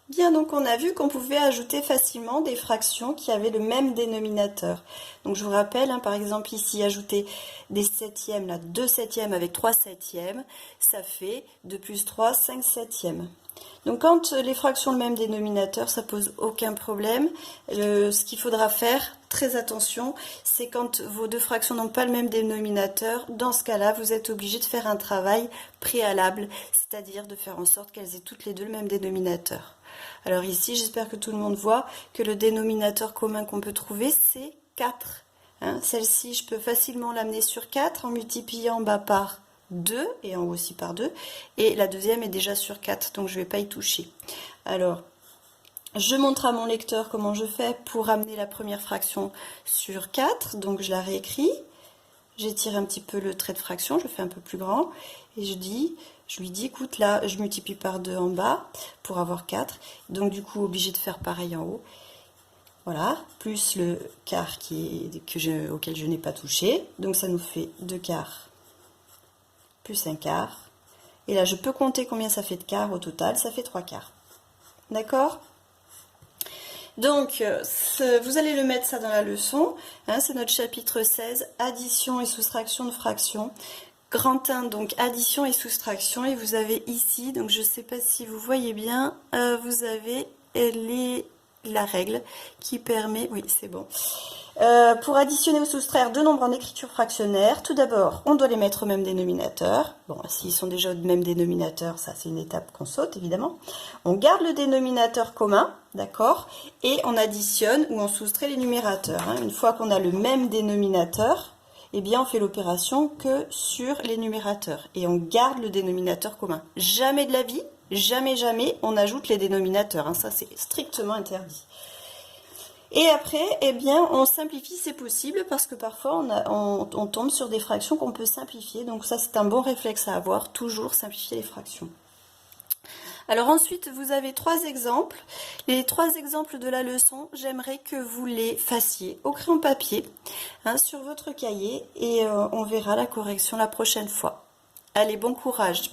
Bien, donc on a vu qu'on pouvait ajouter facilement des fractions qui avaient le même dénominateur. Donc je vous rappelle, hein, par exemple ici, ajouter des septièmes, là, 2 septièmes avec 3 septièmes, ça fait 2 plus 3, 5 septièmes. Donc quand les fractions ont le même dénominateur, ça pose aucun problème. Ce qu'il faudra faire, très attention, c'est quand vos deux fractions n'ont pas le même dénominateur, dans ce cas-là, vous êtes obligé de faire un travail préalable, c'est-à-dire de faire en sorte qu'elles aient toutes les deux le même dénominateur. Alors ici, j'espère que tout le monde voit que le dénominateur commun qu'on peut trouver, c'est 4. Hein, celle-ci, je peux facilement l'amener sur 4 en multipliant en bas par 2 et en haut aussi par 2. Et la deuxième est déjà sur 4, donc je ne vais pas y toucher. Alors, je montre à mon lecteur comment je fais pour amener la première fraction sur 4. Donc je la réécris. J'étire un petit peu le trait de fraction, je le fais un peu plus grand. Et je lui dis, écoute, là, je multiplie par 2 en bas pour avoir 4. Donc du coup, obligé de faire pareil en haut. Voilà, plus le quart auquel je n'ai pas touché. Donc ça nous fait 2 quarts plus un quart. Et là, je peux compter combien ça fait de quarts au total. Ça fait 3 quarts. D'accord? Donc, vous allez le mettre ça dans la leçon. Hein, c'est notre chapitre 16, addition et soustraction de fractions. Grand 1, donc addition et soustraction. Et vous avez ici, donc je ne sais pas si vous voyez bien, vous avez la règle qui permet, oui c'est bon, pour additionner ou soustraire deux nombres en écriture fractionnaire, tout d'abord, on doit les mettre au même dénominateur. Bon, s'ils sont déjà au même dénominateur, ça c'est une étape qu'on saute évidemment. On garde le dénominateur commun, d'accord, et on additionne ou on soustrait les numérateurs. Hein. Une fois qu'on a le même dénominateur, eh bien on fait l'opération que sur les numérateurs et on garde le dénominateur commun. Jamais de la vie, jamais, jamais, on ajoute les dénominateurs. Hein. Ça c'est strictement interdit. Et après, eh bien, on simplifie, c'est possible, parce que parfois on tombe sur des fractions qu'on peut simplifier. Donc ça, c'est un bon réflexe à avoir, toujours simplifier les fractions. Alors ensuite, vous avez 3 exemples. Les 3 exemples de la leçon, j'aimerais que vous les fassiez au crayon papier, hein, sur votre cahier, et on verra la correction la prochaine fois. Allez, bon courage!